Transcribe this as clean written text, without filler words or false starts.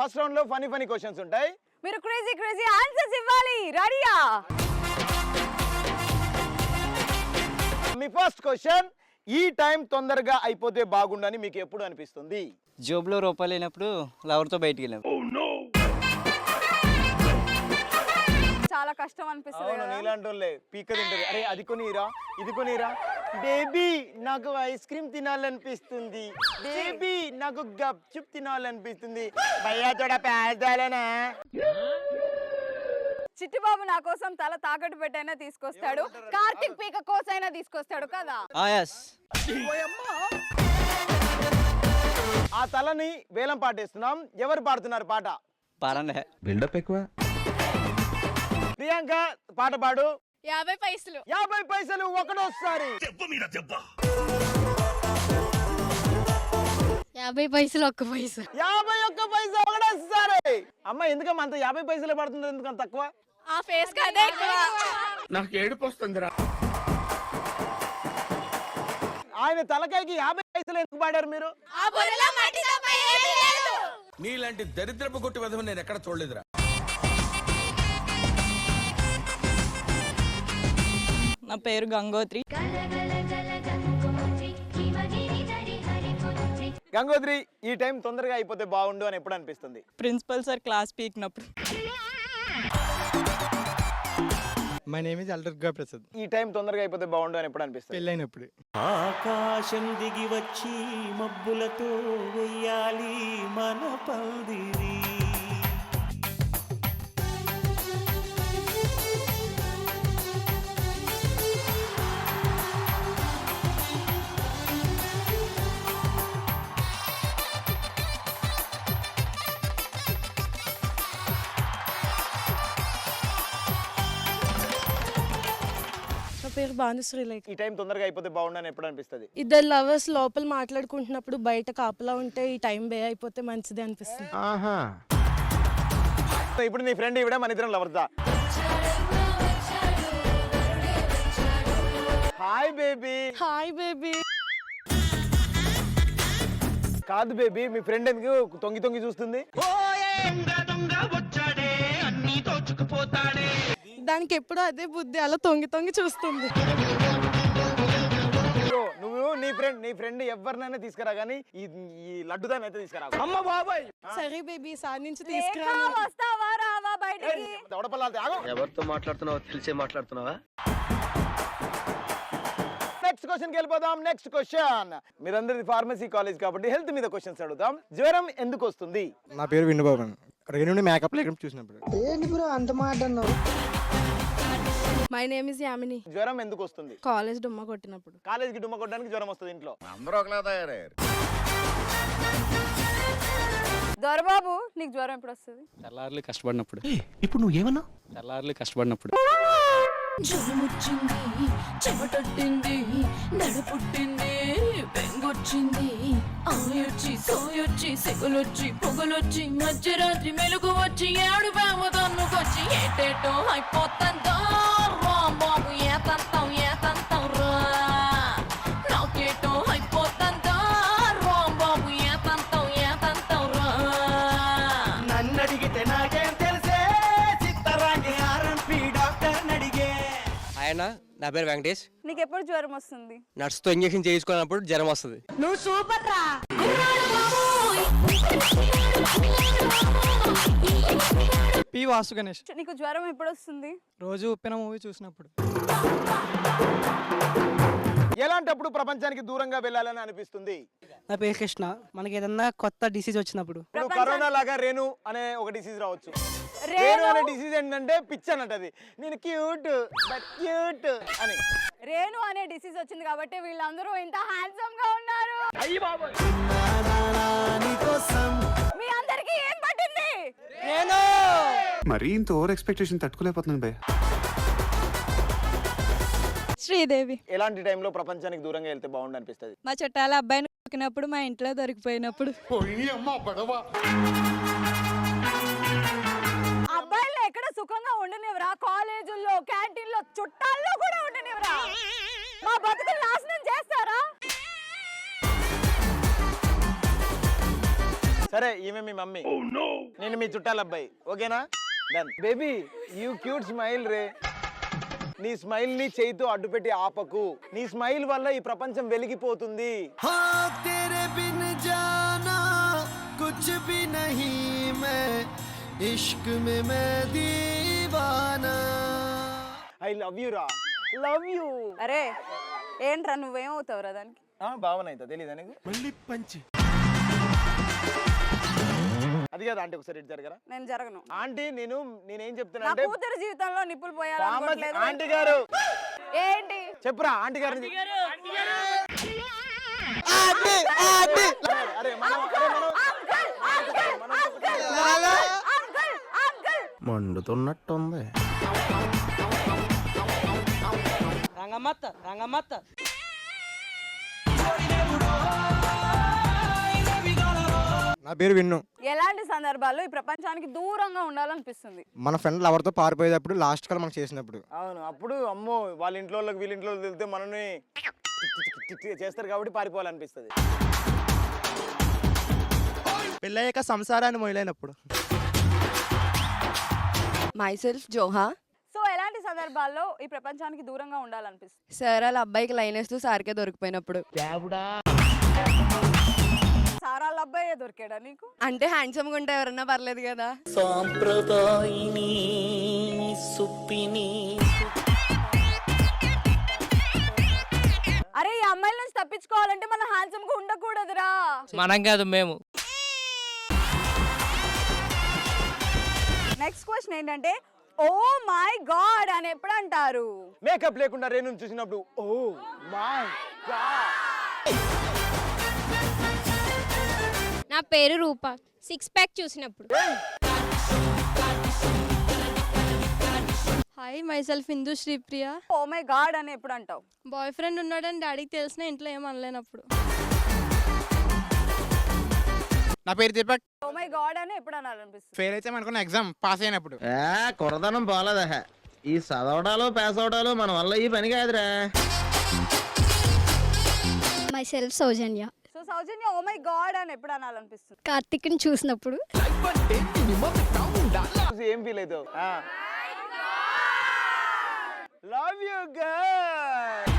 First round లో funny questions ఉంటాయి. మీరు క్రేజీ ఆన్సర్స్ ఇవ్వాలి. రెడీయా? మీ ఫస్ట్ క్వశ్చన్, ఈ టైం తొందరగా అయిపోతే బాగుండని మీకు ఎప్పుడు అనిపిస్తుంది? జోబులో రూపాయలు లేనప్పుడు లవర్తో బయటికి వెళ్ళాం. చాలా కష్టం అనిపిస్తుంది కదా. నీలాంటి వాళ్ళే పీక తింటారు. అరే అది కొనిరా, ఇది కొనిరా, బేబీ నాకు ఐస్ క్రీమ్ తినాలనిపిస్తుంది, బేబీ నాకు గప్చుప్ తినాలనిపిస్తుంది, భయ్యా తోడా పేదాలనా. చిట్టిబాబు నా కోసం తల తాకట్టు పెట్టైనా తీసుకొస్తాడు, కార్తిక్ పీక కోసైనా తీసుకొస్తాడు కదా. ఆ తలని వేలం పాటేస్తున్నాం. ఎవరు పాడుతున్నారు పాట? బిల్డప్ ఎక్కువ. ప్రియాంక పాట పాడు. 50 పైసలు. 50 పైసలు ఒకటోసారి. 50 పైసలు ఒక్క పైసా. 51 పైసా ఒకటోసారి. అమ్మ ఎందుకమ్మా అంత 50 పైసలు పడుతుంది, ఎందుకంత తక్కువ? ఆ ఫేస్ కదే ఎక్కువ. నాకు ఏడుపు వస్తుందిరా. ఆయన తలకాయకి 50 పైసలు ఎందుకు పాడారు మీరు? నీలాంటి దరిద్రపు కొట్టి విధం నేను ఎక్కడ చూడలేదురా. నా పేరు గంగోత్రి. గంగోత్రి, ఈ టైం తొందరగా అయిపోతే బాగుండు అని ఎప్పుడు అనిపిస్తుంది? ప్రిన్సిపల్ సార్ క్లాస్ పీకినప్పుడు. మై నేమ్ ఇస్ అల్దర్గా ప్రసాద్. ఈ టైం తొందరగా అయిపోతే బాగుండు అని ఎప్పుడు అనిపిస్తుంది? పెళ్ళైనప్పుడు. ఆకాశం దిగి వచ్చి మబ్బులతో వెయ్యాలి మన పందిరి. పేరు భానుశ్రీ. లైక్ ఈ టైం తొందరగా అయిపోతే బాగుండు అని ఎప్పుడు అనిపిస్తుంది? ఇద్దరు లవర్స్ లోపల మాట్లాడుకుంటున్నప్పుడు బయట కాపలా ఉంటే ఈ టైం బే అయిపోతే మంచిది అనిపిస్తుంది. ఇప్పుడు నీ ఫ్రెండ్ ఇవిడ మన ఇద్దరం లవర్దా. Hi baby. Hi baby. కాదు బేబీ, మీ ఫ్రెండ్ ఎందుకు తొంగి చూస్తుంది? దానికి ఎప్పుడు అదే బుద్ధి, అలా తొంగి చూస్తుంది. నువ్వు నీ ఫ్రెండ్ ఎవరినైనా తీసుకురా గానీ ఈ లడ్డు దాన్ని అయితే తీసుకురా. అమ్మ బాబాయ్. సరే బేబీ, సార్ నుంచి తీసుకురా. వస్తావా రావా బయటికి? ఎవరితో మాట్లాడుతున్నావో తెలిసే మాట్లాడుతున్నావా? నెక్స్ట్ క్వశ్చన్ కి వెళ్ళిపోదాం. నెక్స్ట్ క్వశ్చన్, మీరందరిది ఫార్మసీ కాలేజ్ కాబట్టి హెల్త్ మీద క్వశ్చన్స్ అడుగుదాం. జ్వరం ఎందుకు వస్తుంది? నా పేరు వినుబాబు. రేణుని మేకప్ లేకుండా చూసినప్పుడు. ఏంటి బ్రో అంత మాట అన్నావు? My name is Yamini. జ్వరం ఎందుకు వస్తుంది? కాలేజ్ డుమ్మా కొట్టినప్పుడు. కాలేజ్కి డుమ్మ కొట్టడానికి జ్వరం వస్తుంది ఇంట్లో. అందరూ ఒకలా తయారయ్యారు. దొరబాబు, నీకు జ్వరం ఎప్పుడు వస్తుంది? తెల్లారులు కష్టపడినప్పుడు. ఇప్పుడు నువ్వు ఏమన్నా? తెల్లారులు కష్టపడినప్పుడు. జొరముచ్చింది, చెమటొట్టింది, నడుపుట్టింది, బెంగొచ్చింది, ఆయొచ్చి సోయొచ్చి సెగులొచ్చి పొగలొచ్చి మధ్యరాత్రి మెలుగు వచ్చి ఏడు బేమదన్నుకొచ్చి ఏటేటో అయిపోతుందో బాబు ఏతంతం రా, నాకేటో అయిపోతుందో బాబు ఏతంతం రా. నన్ను అడిగితే నాకేం తెలిసే, చిత్తరాంగి ఆర్ఎంపీ డాక్టర్ నడిగే. ఆయన నా పేరు వెంకటేష్. నీకు ఎప్పుడు జ్వరం వస్తుంది? నర్సుతో ఇంజక్షన్ చేయించుకున్నప్పుడు జ్వరం వస్తుంది. నువ్వు సూపర్ రా. పి వాసు గణేష్. నీకు జ్వరం ఎప్పుడు వస్తుంది? రోజు ఉప్పిన మూవీ చూసినప్పుడు. ఎలాంటప్పుడు ప్రపంచానికి దూరంగా వెళ్ళాలని అనిపిస్తుంది? నా పేరు కృష్ణ. మనకి ఏదన్నా కొత్త డిసీజ్ వచ్చినప్పుడు. ఇప్పుడు కరోనా లాగా రేణు అనే ఒక డిసీజ్ రావచ్చు. రేణు అనే డిసీజ్ ఏంటంటే పిచ్ అన్నట్టు. నేను క్యూట్ అని. రేణు అనే డిసీజ్ వచ్చింది కాబట్టి వీళ్ళందరూ ఇంత హ్యాండ్సమ్ గా ఉన్నారు. మీ అందరికి ఏం పట్టింది? మరీ ఇంత ఓవర్ ఎక్స్పెక్టేషన్ తట్టుకోలేకపోతున్నాను భయ్య. శ్రీదేవి. ఎలాంటి టైంలో ప్రపంచానికి దూరంగా వెళ్తే బాగుండు అనిపిస్తుంది? మా చుట్టాల అబ్బాయిని కొట్టినప్పుడు, మా ఇంట్లో దొరికిపోయినప్పుడు. అబ్బాయిలు ఎక్కడ సుఖంగా ఉండనివరా? కాలేజీల్లో, క్యాంటీన్లో, చుట్టాల్లో కూడా ఉండనివరా? మా బతుకులు నాశనం చేస్తారా? సరే ఈమె మీ మమ్మీ, నేను మీ చుట్టాల అబ్బాయి, ఓకేనా? Done. Baby you cute smile రే. నీ స్మైల్ ని చేయితో అడ్డుపెట్టి ఆపకు. నీ స్మైల్ వల్ల ఈ ప్రపంచం వెలిగిపోతుంది. कुछ भी नहीं मैं इश्क में मैं दीवाना. ఐ లవ్ యూ రా, లవ్ యూ. అరే ఏంట్రా నువ్వేమవుతావురా దానికి? భావన అయితే తెలీదా నీకు? మళ్ళీ పంచి అది కదా ఆంటీ, ఒకసారి ఇటు జరగరా. నేను జరగను ఆంటీ నేనేం చెప్తున్నా నా అంటే కూతురు జీవితంలో నిప్పులు ఆంటీ పోయాలి. గారు ఏంటి చెప్పురా ఆంటీ గారు. మండుతున్నట్టుంది. రంగమ్మత్త రంగమ్మత్త నా పేరు విన్ను. ఎలాంటి సందర్భాల్లో ఈ ప్రపంచానికి దూరంగా ఉండాలనిపిస్తుంది? మన ఫ్రెండ్ లవర్తో పారిపోయేటప్పుడు లాస్ట్ కాల్ మనకు చేసినప్పుడు. అవును, అప్పుడు అమ్మో వాళ్ళ ఇంట్లో వాళ్ళకి వీళ్ళ ఇంట్లో వాళ్ళకి తెలితే మనని చేస్తారు కాబట్టి పారిపోవాలనిపిస్తుంది. పెళ్ళయ్యాక సంసారాన్ని మొదలైనప్పుడు. మైసెల్ఫ్ జోహా. సో ఎలాంటి సందర్భాల్లో ఈ ప్రపంచానికి దూరంగా ఉండాలనిపిస్తుంది? సార్ వాళ్ళ అబ్బాయికి లైన్ వేస్తూ సార్కే దొరికిపోయినప్పుడు. సారాల అబ్బాయే దొరికాడా నీకు? అంటే హ్యాండ్సమ్ గా ఉంటే ఎవరన్నా పర్లేదు కదా. సాంప్రదాయిని సుప్పిని. అరే ఈ అమ్మాయిల నుంచి తప్పించుకోవాలంటే మనం హ్యాండ్సమ్ గా ఉండకూడదురా. మనం కాదు మేము. నెక్స్ట్ క్వశ్చన్ ఏంటంటే ఓ మై గాడ్ అని ఎప్పుడు అంటారు? మేకప్ లేకుండా రేణుని చూసినప్పుడు ఓ మై గాడ్. నా పేరు రూప. 6 ప్యాక్ చూసినప్పుడు. Hi myself Indu Sripriya. Oh my god అని ఎప్పుడు అంటావు? బాయ్ ఫ్రెండ్ ఉన్నాడని డాడీకి తెలిసిన ఇంట్లో ఏం అనలేనప్పుడు. నా పేరు దీపక్. ఓ మై గాడ్ అని ఎప్పుడు అనాలనిపిస్తుంది? ఫెయిల్ అయితే అనుకున్న ఎగ్జామ్ పాస్ అయినప్పుడు. కొరదనం బాలేదా? ఈ చదవడాలు పాస్ అవడాలు మన వల్ల ఈ పని కాదురా. Myself Soujanya. So Soujanya oh my god అని ఎప్పుడు అనాలనిపిస్తుంది? కార్తిక్ని చూసినప్పుడు. ఏం ఫీల్ అవుతావు? Love you girl.